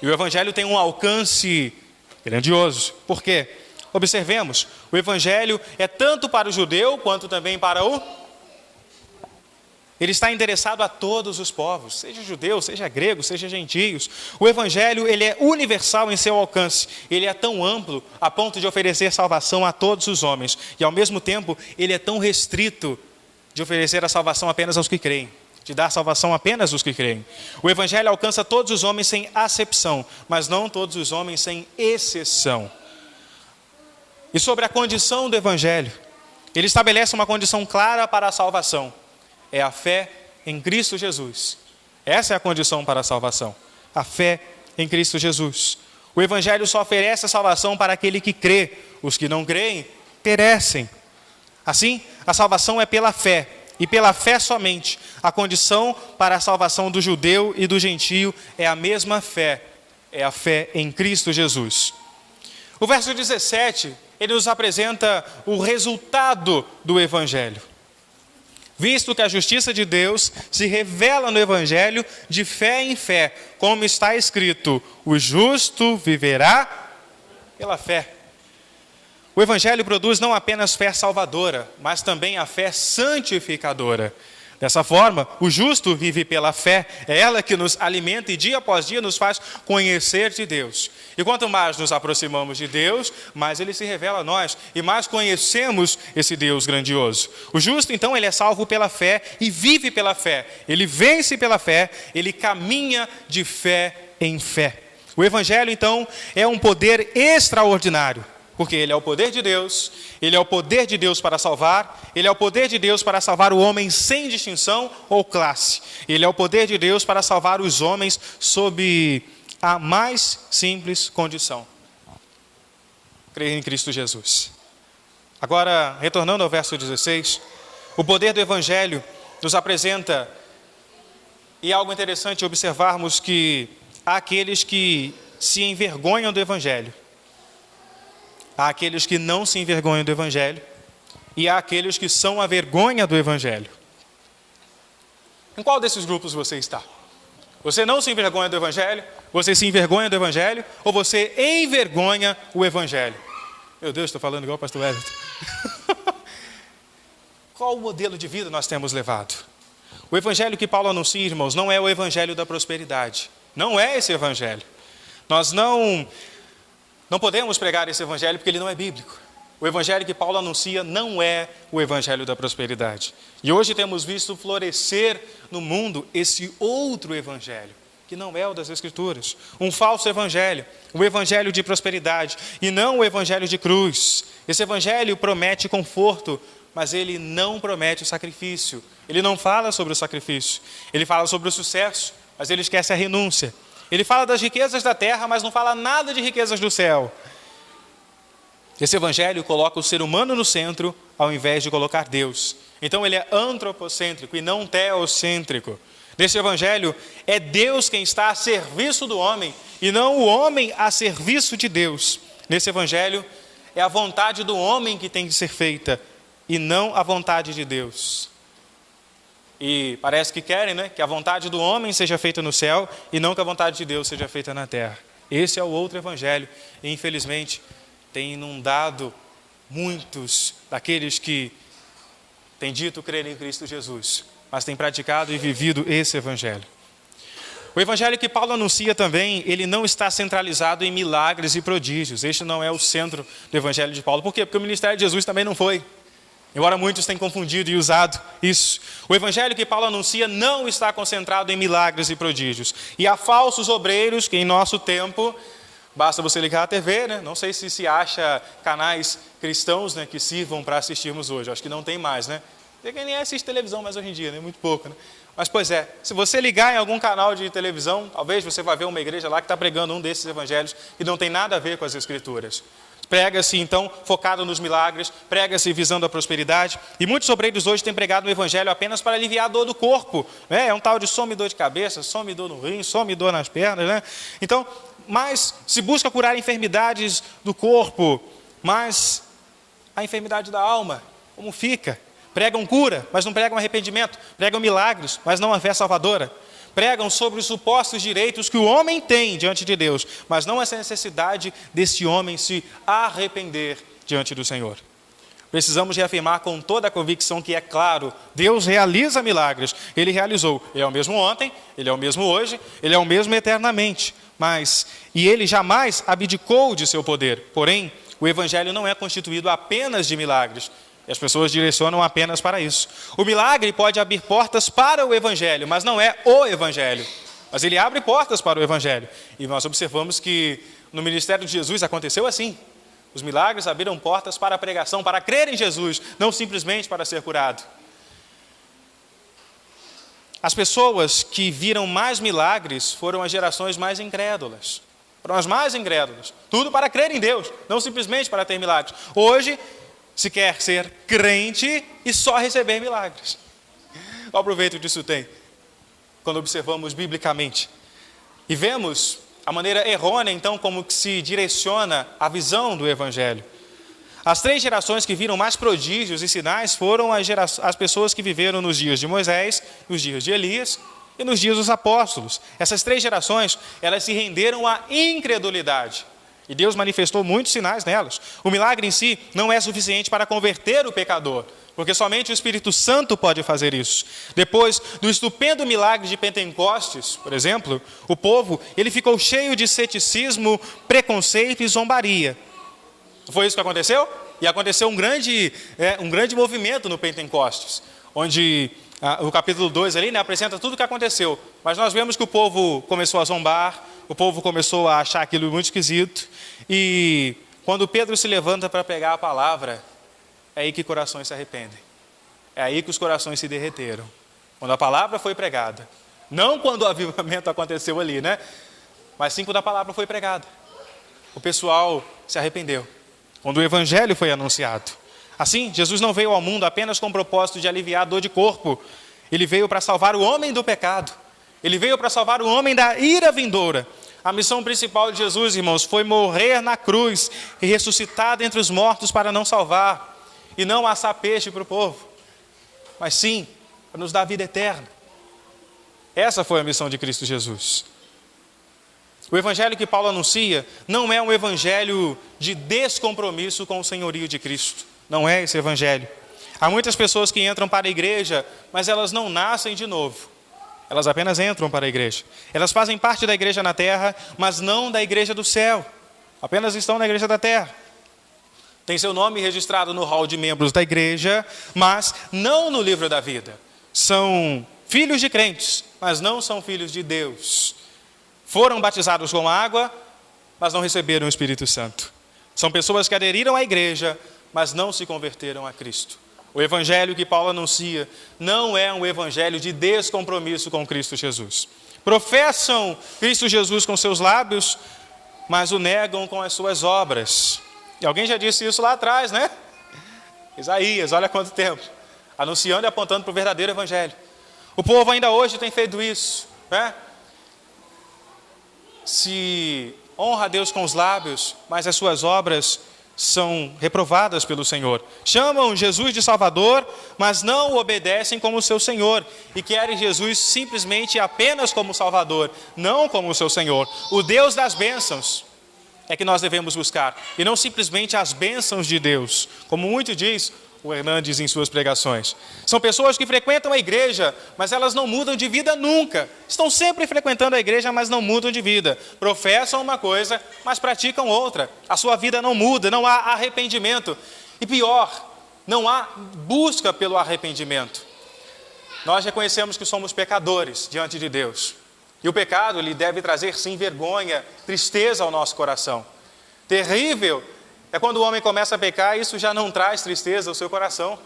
Speaker 1: E o Evangelho tem um alcance grandioso. Por quê? Observemos, o Evangelho é tanto para o judeu, quanto também para o... Ele está endereçado a todos os povos, seja judeus, seja gregos, seja gentios. O Evangelho, ele é universal em seu alcance. Ele é tão amplo a ponto de oferecer salvação a todos os homens. E ao mesmo tempo, ele é tão restrito de oferecer a salvação apenas aos que creem. De dar salvação apenas aos que creem. O Evangelho alcança todos os homens sem acepção, mas não todos os homens sem exceção. e sobre a condição do Evangelho. Ele estabelece uma condição clara para a salvação. É a fé em Cristo Jesus. Essa é a condição para a salvação. A fé em Cristo Jesus. O Evangelho só oferece a salvação para aquele que crê. Os que não creem, perecem. Assim, a salvação é pela fé. E pela fé somente. A condição para a salvação do judeu e do gentio é a mesma fé. É a fé em Cristo Jesus. O verso 17, ele nos apresenta o resultado do Evangelho. Visto que a justiça de Deus se revela no Evangelho de fé em fé, como está escrito, o justo viverá pela fé. O Evangelho produz não apenas fé salvadora, mas também a fé santificadora. Dessa forma, o justo vive pela fé, é ela que nos alimenta e dia após dia nos faz conhecer de Deus. E quanto mais nos aproximamos de Deus, mais Ele se revela a nós e mais conhecemos esse Deus grandioso. O justo, então, ele é salvo pela fé e vive pela fé. Ele vence pela fé, ele caminha de fé em fé. O Evangelho, então, é um poder extraordinário. Porque Ele é o poder de Deus, Ele é o poder de Deus para salvar, Ele é o poder de Deus para salvar o homem sem distinção ou classe. Ele é o poder de Deus para salvar os homens sob a mais simples condição: crer em Cristo Jesus. Agora, retornando ao verso 16, o poder do Evangelho nos apresenta, e é algo interessante observarmos que há aqueles que se envergonham do Evangelho. Há aqueles que não se envergonham do Evangelho e há aqueles que são a vergonha do Evangelho. Em qual desses grupos você está? Você não se envergonha do Evangelho? Você se envergonha do Evangelho? Ou você envergonha o Evangelho? Meu Deus, estou falando igual o pastor Everton. Qual modelo de vida nós temos levado? O Evangelho que Paulo anuncia, irmãos, não é o Evangelho da prosperidade. Não é esse Evangelho. Nós não podemos pregar esse Evangelho porque ele não é bíblico. O Evangelho que Paulo anuncia não é o Evangelho da prosperidade. E hoje temos visto florescer no mundo esse outro Evangelho, que não é o das Escrituras. Um falso Evangelho, o Evangelho de prosperidade, e não o Evangelho de cruz. Esse Evangelho promete conforto, mas ele não promete o sacrifício. Ele não fala sobre o sacrifício. Ele fala sobre o sucesso, mas ele esquece a renúncia. Ele fala das riquezas da terra, mas não fala nada de riquezas do céu. Esse Evangelho coloca o ser humano no centro, ao invés de colocar Deus. Então ele é antropocêntrico e não teocêntrico. Nesse Evangelho, é Deus quem está a serviço do homem, e não o homem a serviço de Deus. Nesse Evangelho, é a vontade do homem que tem que ser feita, e não a vontade de Deus. E parece que querem, né, que a vontade do homem seja feita no céu e não que a vontade de Deus seja feita na terra. Esse é o outro Evangelho e, infelizmente, tem inundado muitos daqueles que têm dito crer em Cristo Jesus, mas têm praticado e vivido esse Evangelho. O Evangelho que Paulo anuncia também, ele não está centralizado em milagres e prodígios. Este não é o centro do Evangelho de Paulo. Por quê? Porque o ministério de Jesus também não foi. Embora muitos tenham confundido e usado isso. O Evangelho que Paulo anuncia não está concentrado em milagres e prodígios. E há falsos obreiros que em nosso tempo, basta você ligar a TV, né? Não sei se acha canais cristãos, né, que sirvam para assistirmos hoje. Acho que não tem mais, né? Tem quem nem assiste televisão mais hoje em dia, né? Muito pouco, né? Mas, pois é, se você ligar em algum canal de televisão, talvez você vai ver uma igreja lá que está pregando um desses evangelhos que não tem nada a ver com as Escrituras. Prega-se, então, focado nos milagres, prega-se visando a prosperidade. E muitos obreiros hoje têm pregado o Evangelho apenas para aliviar a dor do corpo. Né? É um tal de some dor de cabeça, some dor no rim, some dor nas pernas. Né? Então, mas se busca curar enfermidades do corpo, mas a enfermidade da alma, como fica? Pregam cura, mas não pregam arrependimento. Pregam milagres, mas não a fé salvadora. Pregam sobre os supostos direitos que o homem tem diante de Deus, mas não essa necessidade desse homem se arrepender diante do Senhor. Precisamos reafirmar com toda a convicção que é claro, Deus realiza milagres. Ele realizou. Ele é o mesmo ontem, Ele é o mesmo hoje, Ele é o mesmo eternamente. E Ele jamais abdicou de seu poder. Porém, o Evangelho não é constituído apenas de milagres. E as pessoas direcionam apenas para isso. O milagre pode abrir portas para o Evangelho, mas não é o Evangelho. Mas ele abre portas para o Evangelho. E nós observamos que no ministério de Jesus aconteceu assim. Os milagres abriram portas para a pregação, para crer em Jesus, não simplesmente para ser curado. As pessoas que viram mais milagres foram as gerações mais incrédulas. Foram as mais incrédulas. Tudo para crer em Deus, não simplesmente para ter milagres. Hoje, se quer ser crente e só receber milagres. Qual proveito disso tem? Quando observamos biblicamente. E vemos a maneira errônea, então, como que se direciona a visão do Evangelho. As 3 gerações que viram mais prodígios e sinais foram as pessoas que viveram nos dias de Moisés, nos dias de Elias e nos dias dos apóstolos. Essas 3 gerações, elas se renderam à incredulidade. E Deus manifestou muitos sinais nelas. O milagre em si não é suficiente para converter o pecador, porque somente o Espírito Santo pode fazer isso. Depois do estupendo milagre de Pentecostes, por exemplo, o povo ele ficou cheio de ceticismo, preconceito e zombaria. Foi isso que aconteceu? E aconteceu um grande movimento no Pentecostes, onde o capítulo 2 ali, apresenta tudo o que aconteceu. Mas nós vemos que o povo começou a zombar, o povo começou a achar aquilo muito esquisito. E quando Pedro se levanta para pegar a palavra, é aí que corações se arrependem. É aí que os corações se derreteram. Quando a palavra foi pregada. Não quando o avivamento aconteceu ali, mas sim quando a palavra foi pregada. O pessoal se arrependeu. Quando o Evangelho foi anunciado. Assim, Jesus não veio ao mundo apenas com o propósito de aliviar a dor de corpo. Ele veio para salvar o homem do pecado. Ele veio para salvar o homem da ira vindoura. A missão principal de Jesus, irmãos, foi morrer na cruz e ressuscitar dentre os mortos para não salvar e não assar peixe para o povo, mas sim para nos dar vida eterna. Essa foi a missão de Cristo Jesus. O evangelho que Paulo anuncia não é um evangelho de descompromisso com o senhorio de Cristo. Não é esse evangelho. Há muitas pessoas que entram para a igreja, mas elas não nascem de novo. Elas apenas entram para a igreja. Elas fazem parte da igreja na terra, mas não da igreja do céu. Apenas estão na igreja da terra. Tem seu nome registrado no hall de membros da igreja, mas não no livro da vida. São filhos de crentes, mas não são filhos de Deus. Foram batizados com água, mas não receberam o Espírito Santo. São pessoas que aderiram à igreja, mas não se converteram a Cristo. O evangelho que Paulo anuncia não é um evangelho de descompromisso com Cristo Jesus. Professam Cristo Jesus com seus lábios, mas o negam com as suas obras. E alguém já disse isso lá atrás, Isaías, olha quanto tempo. Anunciando e apontando para o verdadeiro evangelho. O povo ainda hoje tem feito isso, Se honra a Deus com os lábios, mas as suas obras são reprovadas pelo Senhor. Chamam Jesus de Salvador, mas não o obedecem como seu Senhor. E querem Jesus simplesmente apenas como Salvador, não como seu Senhor. O Deus das bênçãos é que nós devemos buscar, e não simplesmente as bênçãos de Deus, como muito diz o Hernandes em suas pregações. São pessoas que frequentam a igreja, mas elas não mudam de vida nunca. Estão sempre frequentando a igreja, mas não mudam de vida. Professam uma coisa, mas praticam outra. A sua vida não muda, não há arrependimento. E pior, não há busca pelo arrependimento. Nós reconhecemos que somos pecadores diante de Deus. E o pecado, ele deve trazer, sim, vergonha, tristeza ao nosso coração. Terrível é quando o homem começa a pecar, isso já não traz tristeza ao seu coração.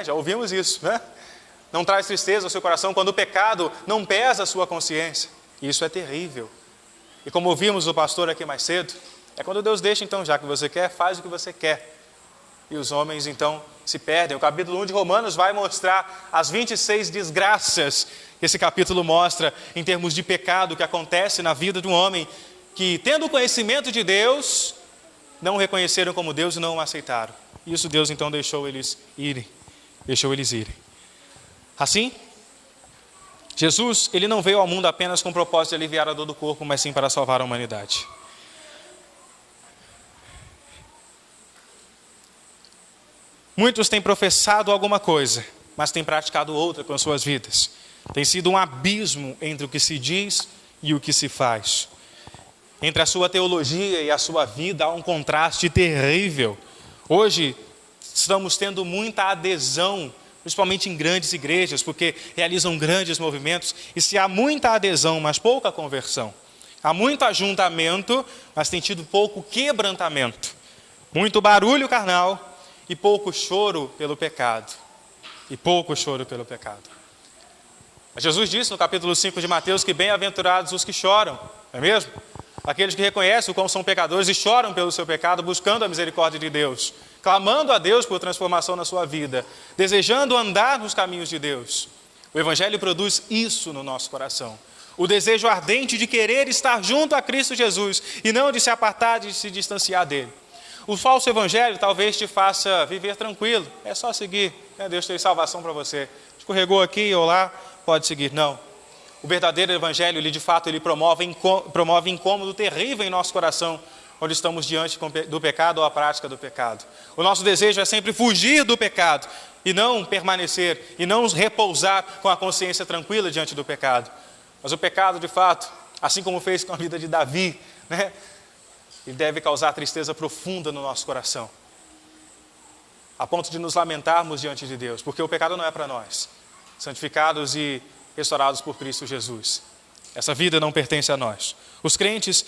Speaker 1: Já ouvimos isso, Não traz tristeza ao seu coração quando o pecado não pesa a sua consciência. Isso é terrível. E como ouvimos o pastor aqui mais cedo, é quando Deus deixa, então, já que você quer, faz o que você quer. E os homens, então, se perdem. O capítulo 1 de Romanos vai mostrar as 26 desgraças que esse capítulo mostra em termos de pecado que acontece na vida de um homem que, tendo conhecimento de Deus, não o reconheceram como Deus e não o aceitaram. Isso Deus então deixou eles irem. Assim, Jesus, ele não veio ao mundo apenas com o propósito de aliviar a dor do corpo, mas sim para salvar a humanidade. Muitos têm professado alguma coisa, mas têm praticado outra com as suas vidas. Tem sido um abismo entre o que se diz e o que se faz. Entre a sua teologia e a sua vida há um contraste terrível. Hoje estamos tendo muita adesão, principalmente em grandes igrejas, porque realizam grandes movimentos. E se há muita adesão, mas pouca conversão. Há muito ajuntamento, mas tem tido pouco quebrantamento. muito barulho carnal e pouco choro pelo pecado. E pouco choro pelo pecado. Jesus disse no capítulo 5 de Mateus que bem-aventurados os que choram, não é mesmo? Aqueles que reconhecem o quão são pecadores e choram pelo seu pecado, buscando a misericórdia de Deus, clamando a Deus por transformação na sua vida, desejando andar nos caminhos de Deus. O Evangelho produz isso no nosso coração. O desejo ardente de querer estar junto a Cristo Jesus e não de se apartar, de se distanciar dele. O falso evangelho talvez te faça viver tranquilo. É só seguir. Deus tem salvação para você. Escorregou aqui ou lá, pode seguir. Não. O verdadeiro evangelho, ele de fato, ele promove incômodo terrível em nosso coração, onde estamos diante do pecado ou a prática do pecado. O nosso desejo é sempre fugir do pecado e não permanecer, e não repousar com a consciência tranquila diante do pecado. Mas o pecado, de fato, assim como fez com a vida de Davi, ele deve causar tristeza profunda no nosso coração, a ponto de nos lamentarmos diante de Deus, porque o pecado não é para nós, santificados e restaurados por Cristo Jesus. Essa vida não pertence a nós. Os crentes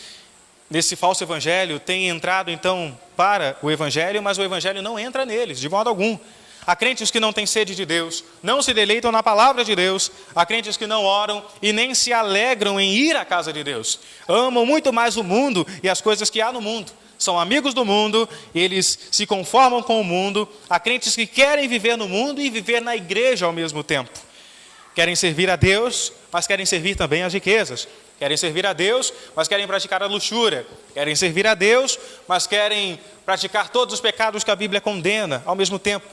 Speaker 1: nesse falso evangelho têm entrado então para o evangelho, mas o evangelho não entra neles, de modo algum. Há crentes que não têm sede de Deus, não se deleitam na palavra de Deus. Há crentes que não oram e nem se alegram em ir à casa de Deus. Amam muito mais o mundo e as coisas que há no mundo. São amigos do mundo, eles se conformam com o mundo. Há crentes que querem viver no mundo e viver na igreja ao mesmo tempo. Querem servir a Deus, mas querem servir também as riquezas. Querem servir a Deus, mas querem praticar a luxúria. Querem servir a Deus, mas querem praticar todos os pecados que a Bíblia condena ao mesmo tempo.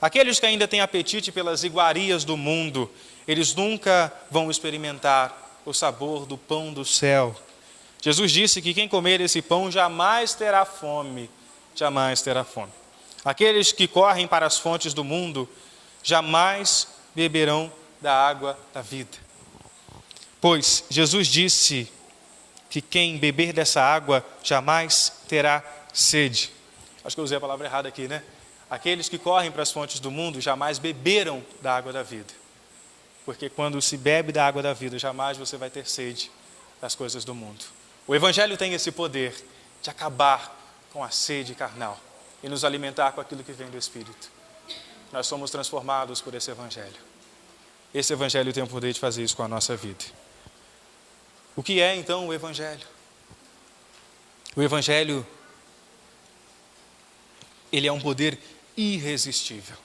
Speaker 1: Aqueles que ainda têm apetite pelas iguarias do mundo, eles nunca vão experimentar o sabor do pão do céu. Jesus disse que quem comer esse pão jamais terá fome, jamais terá fome. Aqueles que correm para as fontes do mundo jamais beberão da água da vida. Pois Jesus disse que quem beber dessa água jamais terá sede. Acho que eu usei a palavra errada aqui, Aqueles que correm para as fontes do mundo jamais beberam da água da vida. Porque quando se bebe da água da vida, jamais você vai ter sede das coisas do mundo. O Evangelho tem esse poder de acabar com a sede carnal e nos alimentar com aquilo que vem do Espírito. Nós somos transformados por esse Evangelho. Esse Evangelho tem o poder de fazer isso com a nossa vida. O que é então o Evangelho? O Evangelho, ele é um poder irresistível.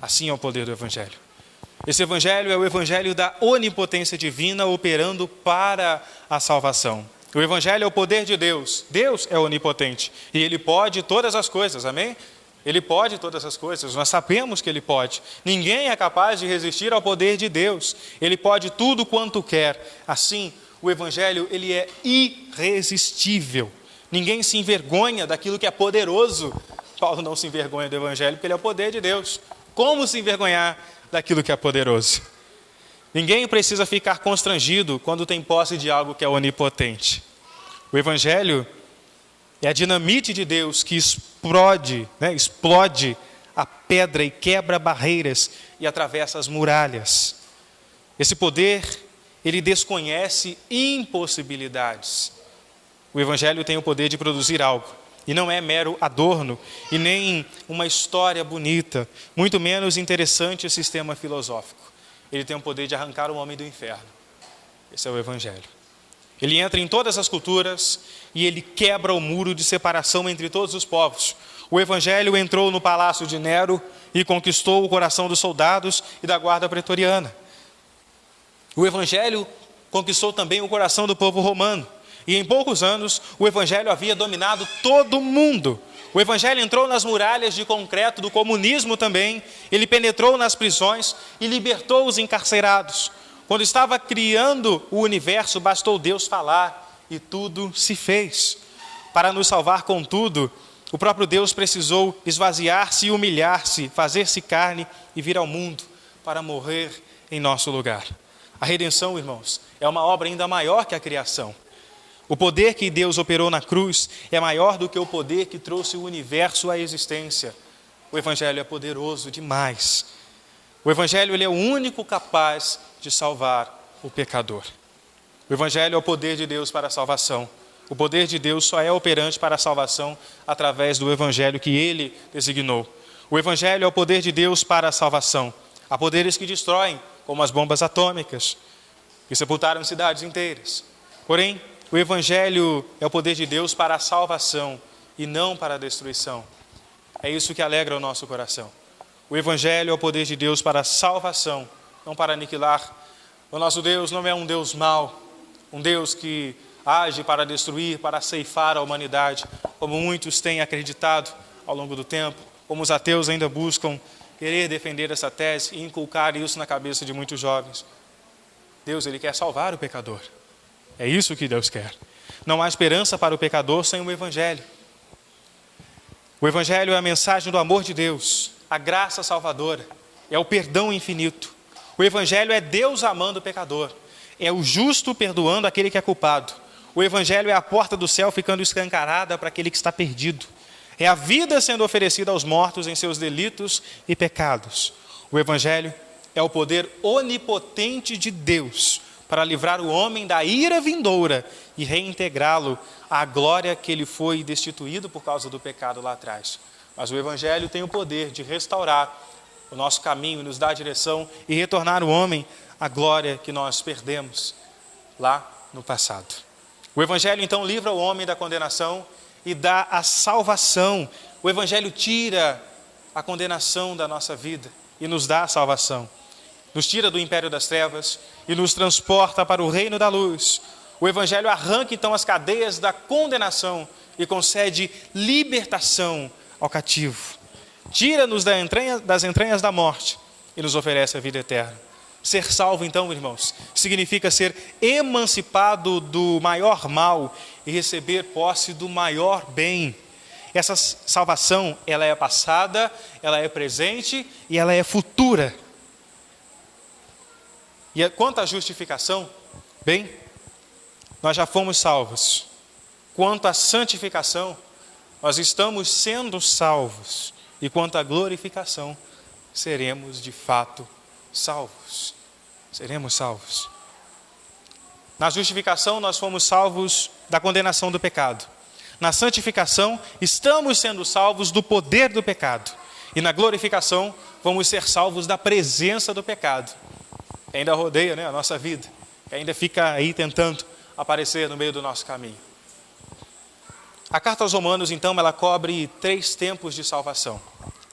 Speaker 1: Assim é o poder do Evangelho. Esse Evangelho é o Evangelho da onipotência divina operando para a salvação. O Evangelho é o poder de Deus. Deus é onipotente e Ele pode todas as coisas, amém? Ele pode todas as coisas, nós sabemos que Ele pode. Ninguém é capaz de resistir ao poder de Deus. Ele pode tudo quanto quer. Assim, o Evangelho, ele é irresistível. Ninguém se envergonha daquilo que é poderoso. Paulo não se envergonha do Evangelho porque ele é o poder de Deus. Como se envergonhar daquilo que é poderoso? Ninguém precisa ficar constrangido quando tem posse de algo que é onipotente. O Evangelho é a dinamite de Deus que explode a pedra e quebra barreiras e atravessa as muralhas. Esse poder, ele desconhece impossibilidades. O Evangelho tem o poder de produzir algo. E não é mero adorno, e nem uma história bonita, muito menos interessante o sistema filosófico. Ele tem o poder de arrancar o homem do inferno. Esse é o Evangelho. Ele entra em todas as culturas e ele quebra o muro de separação entre todos os povos. O Evangelho entrou no palácio de Nero e conquistou o coração dos soldados e da guarda pretoriana. O Evangelho conquistou também o coração do povo romano. E em poucos anos, o Evangelho havia dominado todo o mundo. O Evangelho entrou nas muralhas de concreto do comunismo também. Ele penetrou nas prisões e libertou os encarcerados. Quando estava criando o universo, bastou Deus falar e tudo se fez. Para nos salvar, contudo, o próprio Deus precisou esvaziar-se e humilhar-se, fazer-se carne e vir ao mundo para morrer em nosso lugar. A redenção, irmãos, é uma obra ainda maior que a criação. O poder que Deus operou na cruz é maior do que o poder que trouxe o universo à existência. O Evangelho é poderoso demais. O Evangelho, ele é o único capaz de salvar o pecador. O Evangelho é o poder de Deus para a salvação. O poder de Deus só é operante para a salvação através do Evangelho que Ele designou. O Evangelho é o poder de Deus para a salvação. Há poderes que destroem, como as bombas atômicas, que sepultaram cidades inteiras. Porém, o Evangelho é o poder de Deus para a salvação e não para a destruição. É isso que alegra o nosso coração. O Evangelho é o poder de Deus para a salvação, não para aniquilar. O nosso Deus não é um Deus mau, um Deus que age para destruir, para ceifar a humanidade, como muitos têm acreditado ao longo do tempo, como os ateus ainda buscam querer defender essa tese e inculcar isso na cabeça de muitos jovens. Deus, Ele quer salvar o pecador. É isso que Deus quer. Não há esperança para o pecador sem o Evangelho. O Evangelho é a mensagem do amor de Deus, a graça salvadora, é o perdão infinito. O Evangelho é Deus amando o pecador, é o justo perdoando aquele que é culpado. O Evangelho é a porta do céu ficando escancarada para aquele que está perdido. É a vida sendo oferecida aos mortos em seus delitos e pecados. O Evangelho é o poder onipotente de Deus para livrar o homem da ira vindoura e reintegrá-lo à glória que ele foi destituído por causa do pecado lá atrás. Mas o Evangelho tem o poder de restaurar o nosso caminho, nos dar a direção e retornar o homem à glória que nós perdemos lá no passado. O Evangelho então livra o homem da condenação e dá a salvação. O Evangelho tira a condenação da nossa vida e nos dá a salvação. Nos tira do império das trevas e nos transporta para o reino da luz. O Evangelho arranca então as cadeias da condenação e concede libertação ao cativo. Tira-nos das entranhas da morte e nos oferece a vida eterna. Ser salvo então, irmãos, significa ser emancipado do maior mal e receber posse do maior bem. Essa salvação, ela é passada, ela é presente e ela é futura. E quanto à justificação, bem, nós já fomos salvos. Quanto à santificação, nós estamos sendo salvos. E quanto à glorificação, seremos de fato salvos. Seremos salvos. Na justificação, nós fomos salvos da condenação do pecado. Na santificação, estamos sendo salvos do poder do pecado. E na glorificação, vamos ser salvos da presença do pecado. Que ainda rodeia, a nossa vida. Que ainda fica aí tentando aparecer no meio do nosso caminho. A carta aos Romanos, então, ela cobre 3 tempos de salvação.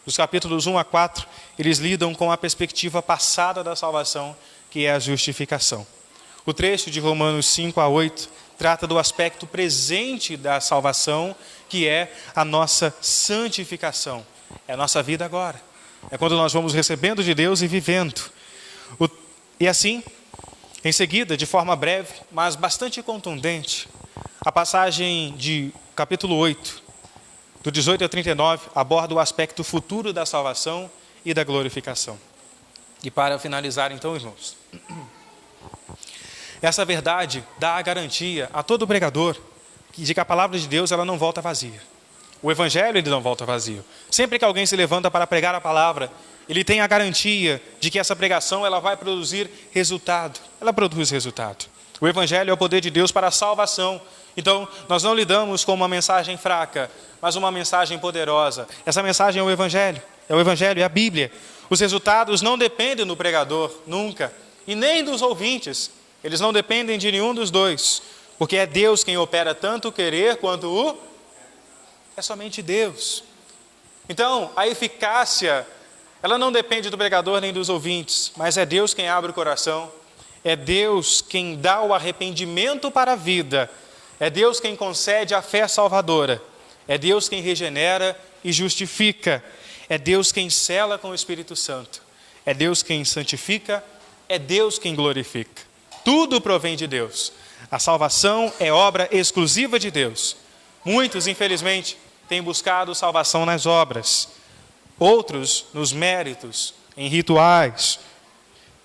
Speaker 1: Os capítulos 1 a 4, eles lidam com a perspectiva passada da salvação, que é a justificação. O trecho de Romanos 5 a 8 trata do aspecto presente da salvação, que é a nossa santificação. É a nossa vida agora. É quando nós vamos recebendo de Deus e vivendo. E assim, em seguida, de forma breve, mas bastante contundente, a passagem de capítulo 8, do 18 a 39, aborda o aspecto futuro da salvação e da glorificação. E para finalizar então, irmãos, essa verdade dá a garantia a todo pregador de que a palavra de Deus ela não volta vazia. O Evangelho ele não volta vazio. Sempre que alguém se levanta para pregar a palavra, ele tem a garantia de que essa pregação ela vai produzir resultado. Ela produz resultado. O Evangelho é o poder de Deus para a salvação. Então, nós não lidamos com uma mensagem fraca, mas uma mensagem poderosa. Essa mensagem é o Evangelho, é a Bíblia. Os resultados não dependem do pregador, nunca, e nem dos ouvintes. Eles não dependem de nenhum dos dois, porque é Deus quem opera tanto o querer quanto o... É somente Deus. Então, a eficácia, ela não depende do pregador nem dos ouvintes, mas é Deus quem abre o coração, é Deus quem dá o arrependimento para a vida, é Deus quem concede a fé salvadora, é Deus quem regenera e justifica, é Deus quem sela com o Espírito Santo, é Deus quem santifica, é Deus quem glorifica. Tudo provém de Deus. A salvação é obra exclusiva de Deus. Muitos, infelizmente, têm buscado salvação nas obras, outros nos méritos, em rituais,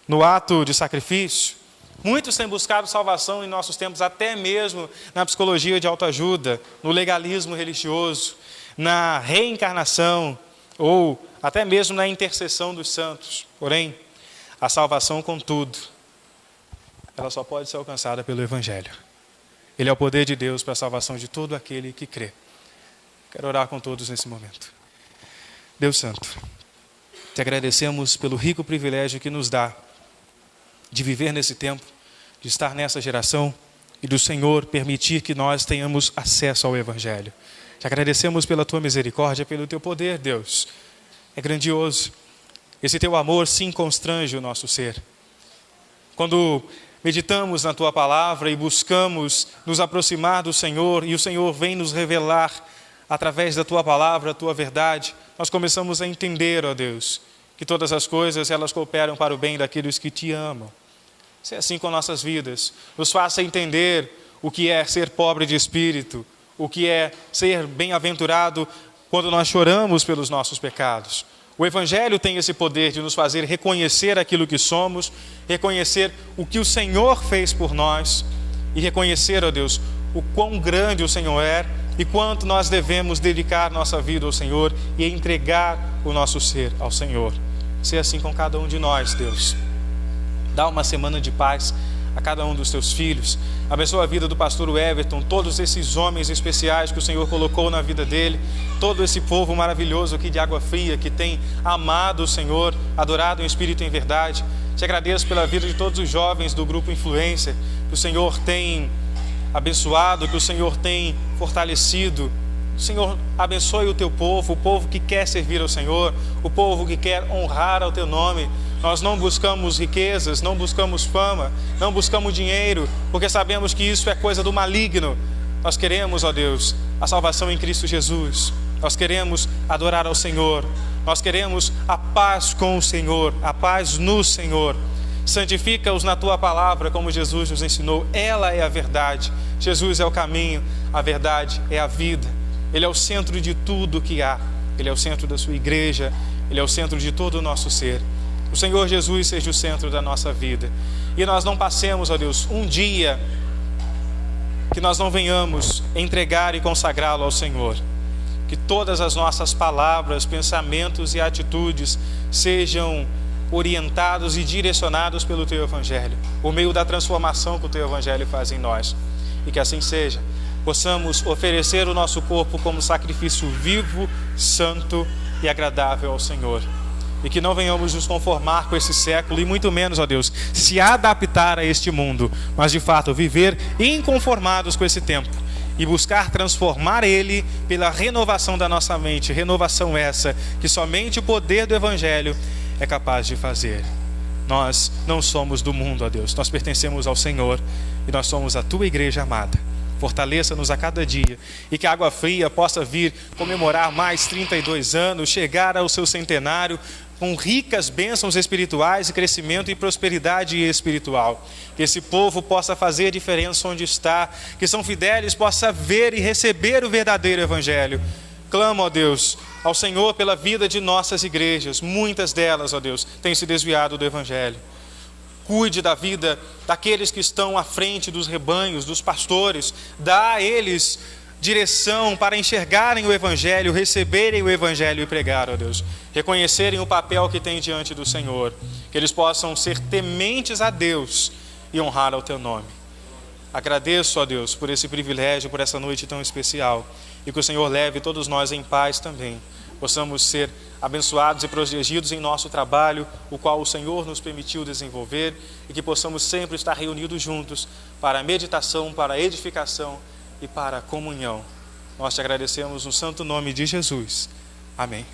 Speaker 1: no ato de sacrifício. Muitos têm buscado salvação em nossos tempos, até mesmo na psicologia de autoajuda, no legalismo religioso, na reencarnação ou até mesmo na intercessão dos santos. Porém, a salvação, contudo, ela só pode ser alcançada pelo Evangelho. Ele é o poder de Deus para a salvação de todo aquele que crê. Quero orar com todos nesse momento. Deus Santo, te agradecemos pelo rico privilégio que nos dá de viver nesse tempo, de estar nessa geração e do Senhor permitir que nós tenhamos acesso ao Evangelho. Te agradecemos pela tua misericórdia, pelo teu poder, Deus. É grandioso. Esse teu amor sim constrange o nosso ser. Quando meditamos na tua palavra e buscamos nos aproximar do Senhor e o Senhor vem nos revelar através da tua palavra, a tua verdade, nós começamos a entender, ó Deus, que todas as coisas elas cooperam para o bem daqueles que te amam. Se é assim com nossas vidas, nos faça entender o que é ser pobre de espírito, o que é ser bem-aventurado quando nós choramos pelos nossos pecados. O Evangelho tem esse poder de nos fazer reconhecer aquilo que somos, reconhecer o que o Senhor fez por nós e reconhecer, ó Deus, o quão grande o Senhor é e quanto nós devemos dedicar nossa vida ao Senhor e entregar o nosso ser ao Senhor. Se é assim com cada um de nós, Deus. Dá uma semana de paz a cada um dos teus filhos. Abençoa a vida do pastor Everton, todos esses homens especiais que o Senhor colocou na vida dele, todo esse povo maravilhoso aqui de Água Fria, que tem amado o Senhor, adorado em espírito e em verdade. Te agradeço pela vida de todos os jovens do Grupo Influência, que o Senhor tem abençoado, que o Senhor tem fortalecido. O Senhor abençoe o teu povo, o povo que quer servir ao Senhor, o povo que quer honrar ao teu nome. Nós não buscamos riquezas, não buscamos fama, não buscamos dinheiro, porque sabemos que isso é coisa do maligno. Nós queremos, ó Deus, a salvação em Cristo Jesus. Nós queremos adorar ao Senhor. Nós queremos a paz com o Senhor, a paz no Senhor. Santifica-os na tua palavra, como Jesus nos ensinou. Ela é a verdade. Jesus é o caminho, a verdade é a vida. Ele é o centro de tudo que há. Ele é o centro da sua igreja. Ele é o centro de todo o nosso ser. O Senhor Jesus seja o centro da nossa vida. E nós não passemos, ó Deus, um dia que nós não venhamos entregar e consagrá-lo ao Senhor. Que todas as nossas palavras, pensamentos e atitudes sejam orientados e direcionados pelo Teu Evangelho, por meio da transformação que o Teu Evangelho faz em nós. E que assim seja. Possamos oferecer o nosso corpo como sacrifício vivo, santo e agradável ao Senhor. E que não venhamos nos conformar com esse século e muito menos, ó Deus, se adaptar a este mundo, mas de fato viver inconformados com esse tempo e buscar transformar ele pela renovação da nossa mente, renovação essa que somente o poder do Evangelho é capaz de fazer. Nós não somos do mundo, ó Deus, nós pertencemos ao Senhor e nós somos a Tua igreja amada. Fortaleça-nos a cada dia e que a Água Fria possa vir comemorar mais 32 anos, chegar ao seu centenário com ricas bênçãos espirituais e crescimento e prosperidade espiritual. Que esse povo possa fazer a diferença onde está, que São Fidélis possa ver e receber o verdadeiro Evangelho. Clamo, ó Deus, ao Senhor pela vida de nossas igrejas. Muitas delas, ó Deus, têm se desviado do Evangelho. Cuide da vida daqueles que estão à frente dos rebanhos, dos pastores. Dá a eles direção para enxergarem o Evangelho, receberem o Evangelho e pregar, ó Deus. Reconhecerem o papel que têm diante do Senhor. Que eles possam ser tementes a Deus e honrar ao Teu nome. Agradeço, ó Deus, por esse privilégio, por essa noite tão especial. E que o Senhor leve todos nós em paz também. Possamos ser abençoados e protegidos em nosso trabalho, o qual o Senhor nos permitiu desenvolver, e que possamos sempre estar reunidos juntos para a meditação, para a edificação e para a comunhão. Nós te agradecemos no santo nome de Jesus. Amém.